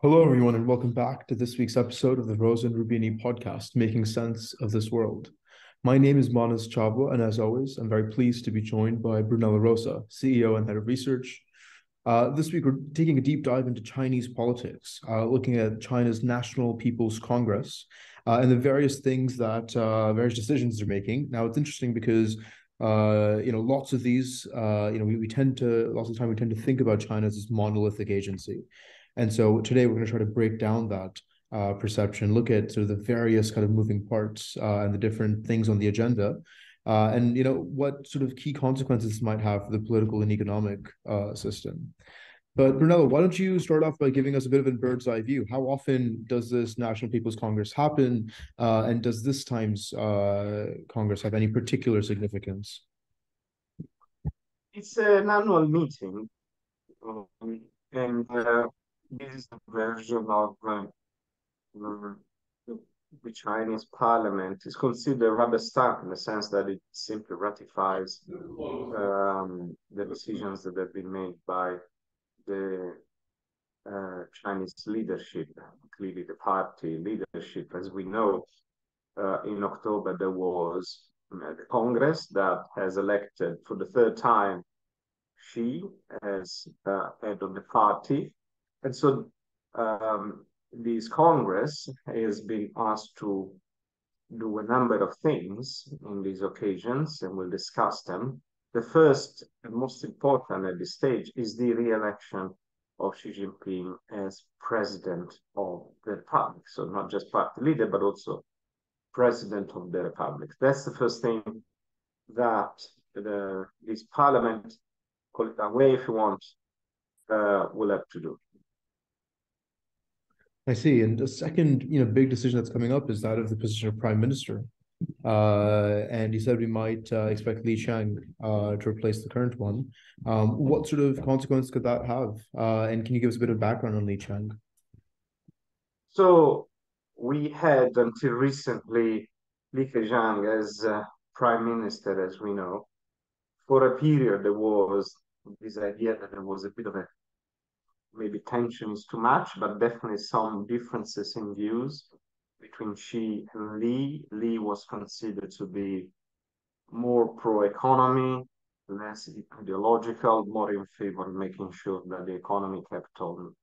Hello, everyone, and welcome back to this week's episode of the Rosa and Rubini podcast, Making Sense of This World. My name is Manas Chavla, and as always, I'm very pleased to be joined by Brunello Rosa, CEO and Head of Research. This week, we're taking a deep dive into Chinese politics, looking at China's National People's Congress and the various things that various decisions they're making. Now, it's interesting because lots of these, we tend to, lots of the time, we tend to think about China as this monolithic agency. And so today we're going to try to break down that perception, look at sort of the various kind of moving parts and the different things on the agenda, and what sort of key consequences might have for the political and economic system. But Brunello, why don't you start off by giving us a bit of a bird's eye view? How often does this National People's Congress happen, and does this time's Congress have any particular significance? It's an annual meeting, and this is a version of the the Chinese parliament. Is considered rubber stamp in the sense that it simply ratifies the decisions that have been made by the Chinese leadership, clearly the party leadership. As we know, in October there was the Congress that has elected for the third time Xi as head of the party. And so this Congress has been asked to do a number of things in these occasions, and we'll discuss them. The first and most important at this stage is the re-election of Xi Jinping as president of the republic. So not just party leader, but also president of the republic. That's the first thing that this parliament, call it that way if you want, will have to do. I see. And the second, big decision that's coming up is that of the position of prime minister. And he said we might expect Li Qiang to replace the current one. What sort of consequence could that have? And can you give us a bit of background on Li Qiang? So we had until recently Li Keqiang as prime minister, as we know. For a period, there was this idea that there was a bit of a maybe tension is too much, but definitely some differences in views between Xi and Li. Li was considered to be more pro-economy, less ideological, more in favor of making sure that the economy kept on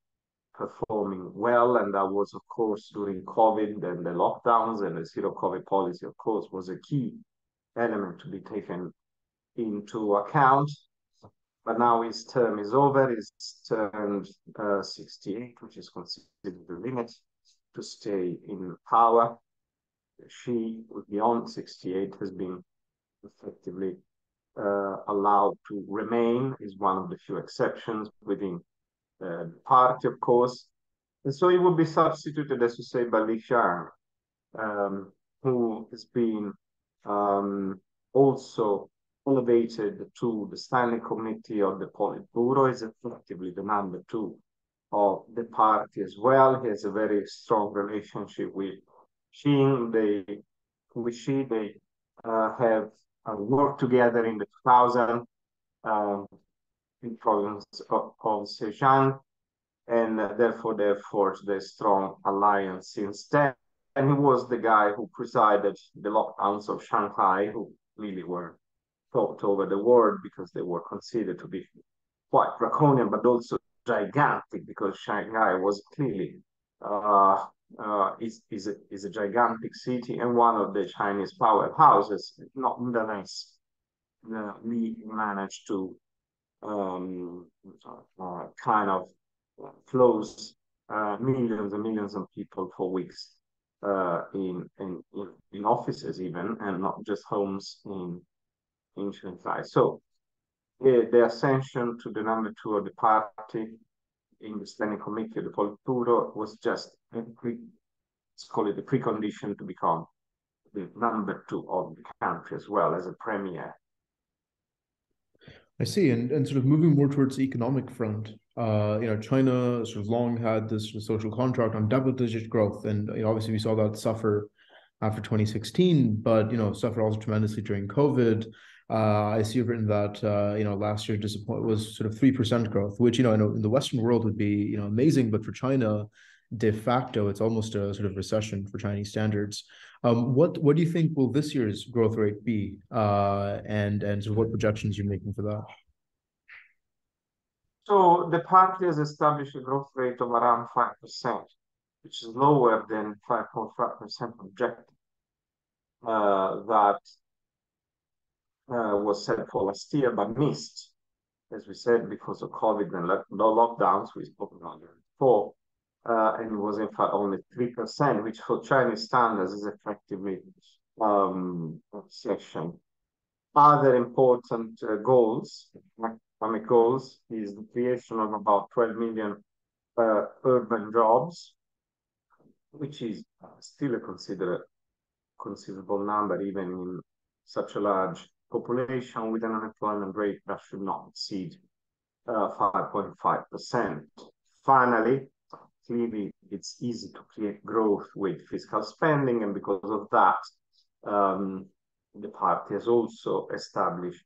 performing well. And that was, of course, during COVID and the lockdowns and the zero COVID policy, of course, was a key element to be taken into account. But now his term is over. He's turned 68, which is considered the limit to stay in power. Xi, beyond 68, has been effectively allowed to remain, is one of the few exceptions within the party, of course. And so he will be substituted, as you say, by Li Qiang, who has been also elevated to the Standing Committee of the Politburo, is effectively the number two of the party as well. He has a very strong relationship with Xi. They have worked together in the 2000 in province of Zhejiang, and therefore they have forged a strong alliance since then. And he was the guy who presided the lockdowns of Shanghai, who really were talked over the world because they were considered to be quite draconian, but also gigantic, because Shanghai was clearly is a gigantic city and one of the Chinese powerhouses. Nonetheless, we managed to kind of close millions and millions of people for weeks in offices even, and not just homes in Shanghai. So the ascension to the number two of the party in the Standing Committee of the Politburo was just let's call it the precondition to become the number two of the country as well as a premier. I see. And sort of moving more towards the economic front, China sort of long had this social contract on double-digit growth, and obviously we saw that suffer after 2016, but suffered also tremendously during COVID. I see you've written that last year was sort of 3% growth, which in the Western world would be amazing, but for China, de facto, it's almost a sort of recession for Chinese standards. What do you think will this year's growth rate be, and sort of what projections you're making for that? So the party has established a growth rate of around 5%, which is lower than 5.5% objective that was set for last year, but missed, as we said, because of COVID and lockdowns, we spoke about it before. And it was in fact only 3%, which for Chinese standards is effectively a recession. Other important goals, economic goals, is the creation of about 12 million urban jobs, which is still a considerable number, even in such a large population, with an unemployment rate that should not exceed 5.5%. Finally, clearly, it's easy to create growth with fiscal spending, and because of that, the party has also established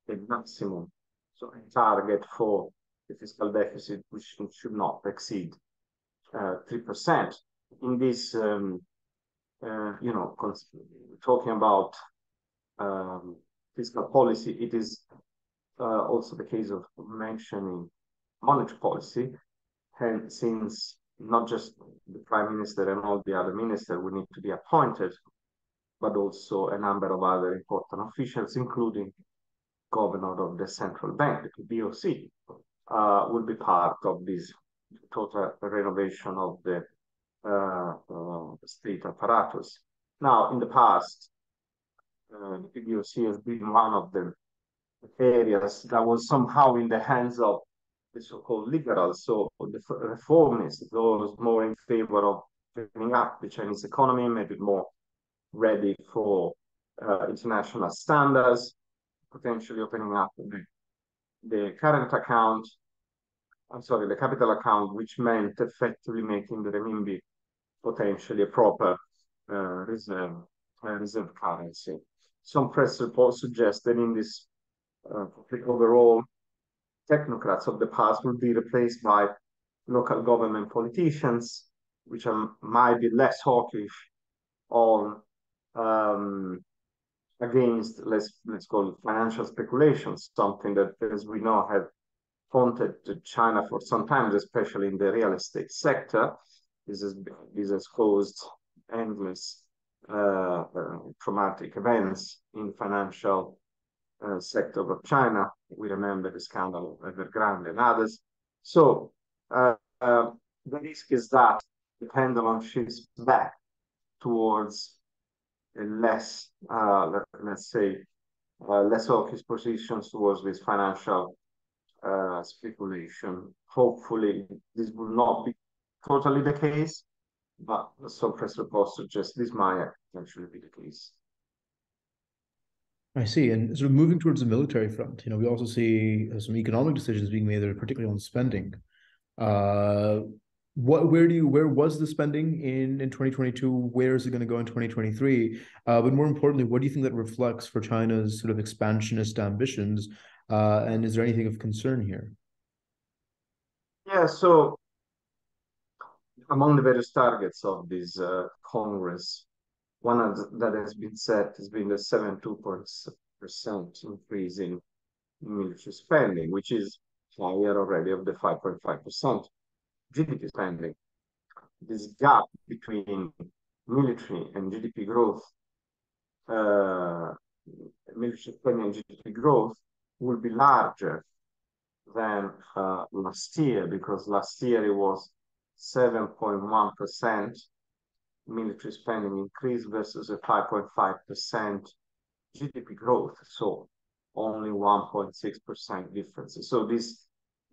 a maximum, so a target for the fiscal deficit, which should not exceed 3%. In this, talking about fiscal policy, it is also the case of mentioning monetary policy. And since not just the Prime Minister and all the other ministers will need to be appointed, but also a number of other important officials, including governor of the central bank, the BOC, will be part of this total renovation of the state apparatus. Now, in the past, the BOC has been one of the areas that was somehow in the hands of the so-called liberals, so the reformists, those more in favor of opening up the Chinese economy, maybe more ready for international standards, potentially opening up the current account, the capital account, which meant effectively making the renminbi potentially a proper reserve currency. Some press reports suggest that in this overall, technocrats of the past will be replaced by local government politicians, which might be less hawkish on against, let's call it financial speculations, something that, as we know, have haunted China for some time, especially in the real estate sector. This has caused endless traumatic events in financial sector of China. We remember the scandal of Evergrande and others. So the risk is that the pendulum shifts back towards a less, let's say, less hawkish positions towards this financial speculation. Hopefully, this will not be totally the case, but some press reports suggest this might actually be the case. I see. And sort of moving towards the military front, we also see some economic decisions being made there, particularly on spending. Where was the spending in 2022? Where is it going to go in 2023? But more importantly, what do you think that reflects for China's sort of expansionist ambitions? And is there anything of concern here? Yeah, so among the various targets of this Congress, one that has been set has been the 7.2% increase in military spending, which is higher already of the 5.5% GDP spending. This gap between military and GDP growth, military spending and GDP growth will be larger than last year, because last year it was 7.1% military spending increase versus a 5.5% GDP growth, so only 1.6% difference. So this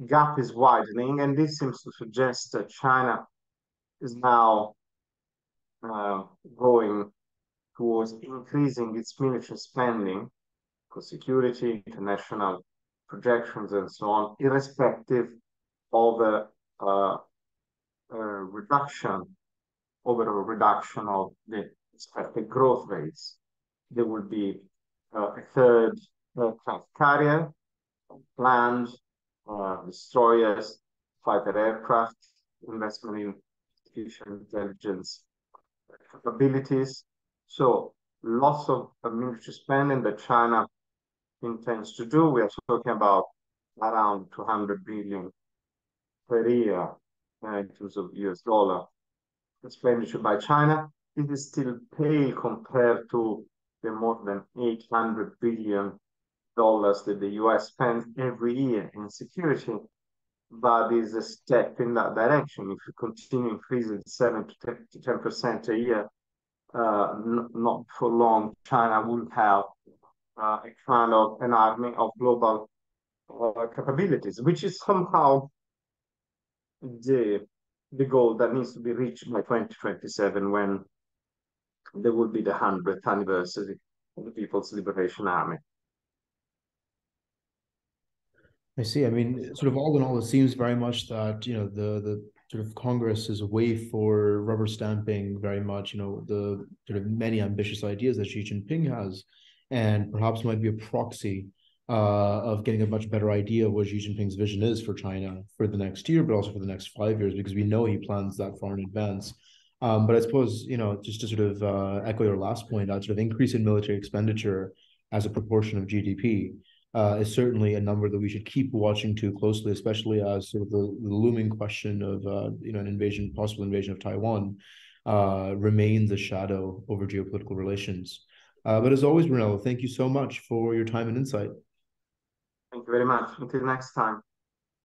gap is widening, and this seems to suggest that China is now going towards increasing its military spending for security, international projections, and so on, irrespective of the overall reduction of the expected growth rates. There will be a third aircraft carrier, land, destroyers, fighter aircraft, investment in artificial intelligence capabilities. So lots of military spending that China intends to do. We are talking about around 200 billion per year in terms of US dollar expenditure by China. This is still pale compared to the more than $800 billion that the US spends every year in security, but is a step in that direction. If you continue increasing 7 to 10% a year, not for long, China will have a kind of an army of global capabilities, which is somehow the the goal that needs to be reached by 2027, when there will be the 100th anniversary of the People's Liberation Army. I see. I mean, sort of all in all, it seems very much that, the sort of Congress is a way for rubber stamping very much, the sort of many ambitious ideas that Xi Jinping has, and perhaps might be a proxy of getting a much better idea of what Xi Jinping's vision is for China for the next year, but also for the next 5 years, because we know he plans that far in advance. But I suppose, just to sort of echo your last point, that sort of increase in military expenditure as a proportion of GDP is certainly a number that we should keep watching too closely, especially as sort of the looming question of an invasion, possible invasion of Taiwan, remains a shadow over geopolitical relations. But as always, Brunello, thank you so much for your time and insight. Thank you very much. Until next time.